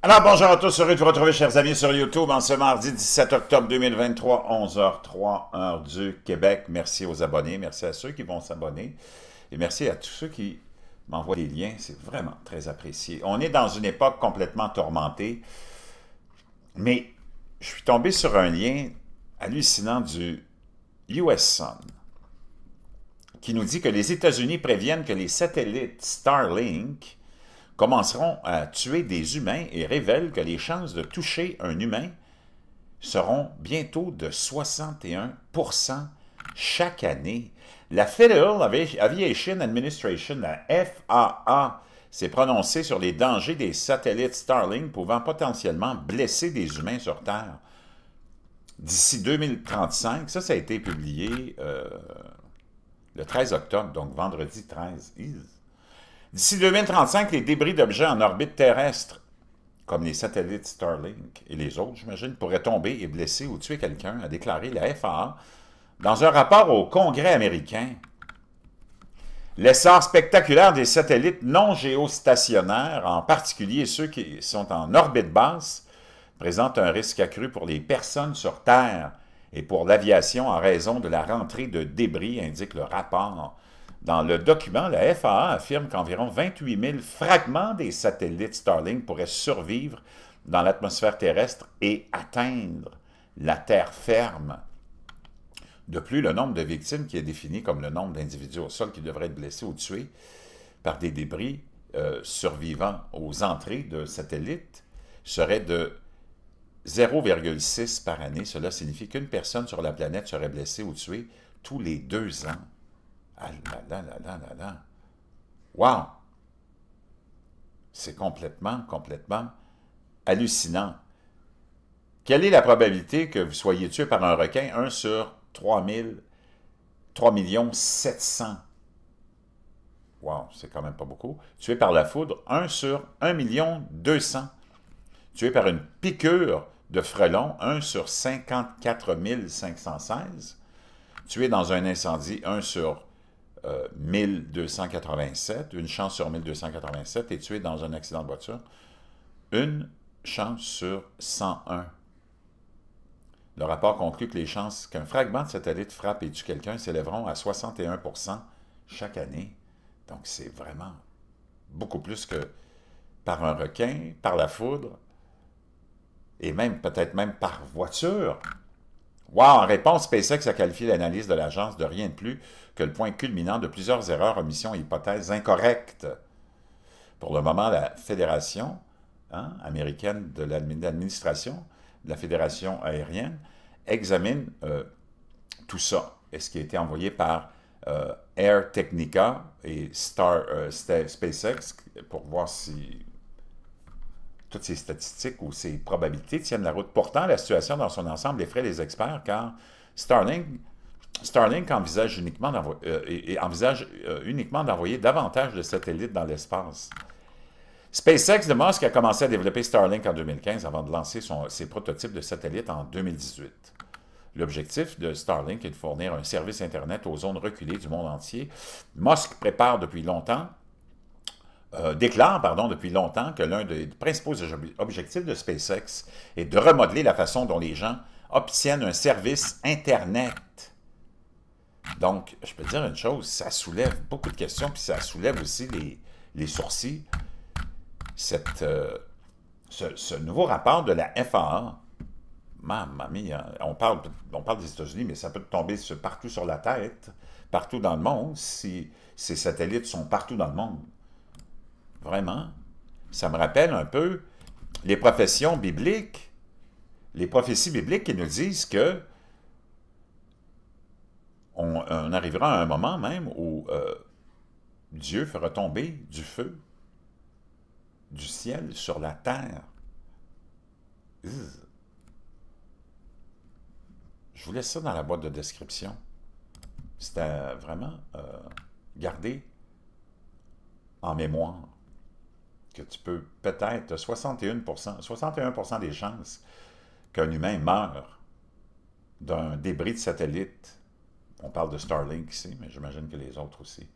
Alors, bonjour à tous, heureux de vous retrouver, chers amis, sur YouTube en ce mardi 17 octobre 2023, 11h03, heure du Québec. Merci aux abonnés, merci à ceux qui vont s'abonner et merci à tous ceux qui m'envoient des liens, c'est vraiment très apprécié. On est dans une époque complètement tourmentée, mais je suis tombé sur un lien hallucinant du US Sun qui nous dit que les États-Unis préviennent que les satellites Starlink commenceront à tuer des humains et révèlent que les chances de toucher un humain seront bientôt de 61% chaque année. La Federal Aviation Administration, la FAA, s'est prononcée sur les dangers des satellites Starlink pouvant potentiellement blesser des humains sur Terre. D'ici 2035, ça a été publié le 13 octobre, donc vendredi 13. D'ici 2035, les débris d'objets en orbite terrestre, comme les satellites Starlink et les autres, j'imagine, pourraient tomber et blesser ou tuer quelqu'un, a déclaré la FAA dans un rapport au Congrès américain. L'essor spectaculaire des satellites non géostationnaires, en particulier ceux qui sont en orbite basse, présente un risque accru pour les personnes sur Terre et pour l'aviation en raison de la rentrée de débris, indique le rapport. Dans le document, la FAA affirme qu'environ 28 000 fragments des satellites Starlink pourraient survivre dans l'atmosphère terrestre et atteindre la terre ferme. De plus, le nombre de victimes, qui est défini comme le nombre d'individus au sol qui devraient être blessés ou tués par des débris survivant aux entrées de satellites, serait de 0,6 par année. Cela signifie qu'une personne sur la planète serait blessée ou tuée tous les 2 ans. Ah là là là là là là. Wow! C'est complètement hallucinant. Quelle est la probabilité que vous soyez tué par un requin? 1 sur 3 700. Wow, c'est quand même pas beaucoup. Tué par la foudre, 1 sur 1 200 000. Tué par une piqûre de frelon, 1 sur 54 516. Tué dans un incendie, 1 sur 1287, une chance sur 1287, et tué dans un accident de voiture, une chance sur 101. Le rapport conclut que les chances qu'un fragment de satellite frappe et tue quelqu'un s'élèveront à 61% chaque année. Donc c'est vraiment beaucoup plus que par un requin, par la foudre, et même peut-être même par voiture. Wow! En réponse, SpaceX a qualifié l'analyse de l'agence de rien de plus que le point culminant de plusieurs erreurs, omissions et hypothèses incorrectes. Pour le moment, la Fédération américaine de l'administration, de la Fédération aérienne, examine tout ça. Et ce qui a été envoyé par Air Technica et SpaceX pour voir si toutes ces statistiques ou ces probabilités tiennent la route. Pourtant, la situation dans son ensemble effraie les experts car Starlink envisage uniquement d'envoyer davantage de satellites dans l'espace. SpaceX de Musk a commencé à développer Starlink en 2015 avant de lancer ses prototypes de satellites en 2018. L'objectif de Starlink est de fournir un service Internet aux zones reculées du monde entier. Musk déclare depuis longtemps que l'un des principaux objectifs de SpaceX est de remodeler la façon dont les gens obtiennent un service Internet. Donc, je peux te dire une chose, ça soulève beaucoup de questions, puis ça soulève aussi les sourcils. Ce nouveau rapport de la FAA, mamma mia, on parle des États-Unis, mais ça peut tomber partout sur la tête, partout dans le monde, si ces satellites sont partout dans le monde. Vraiment, ça me rappelle un peu les professions bibliques, les prophéties bibliques qui nous disent que on arrivera à un moment même où Dieu fera tomber du feu du ciel sur la terre. Je vous laisse ça dans la boîte de description. C'était vraiment gardé en mémoire que tu peux peut-être 61% des chances qu'un humain meure d'un débris de satellite. On parle de Starlink ici, mais j'imagine que les autres aussi.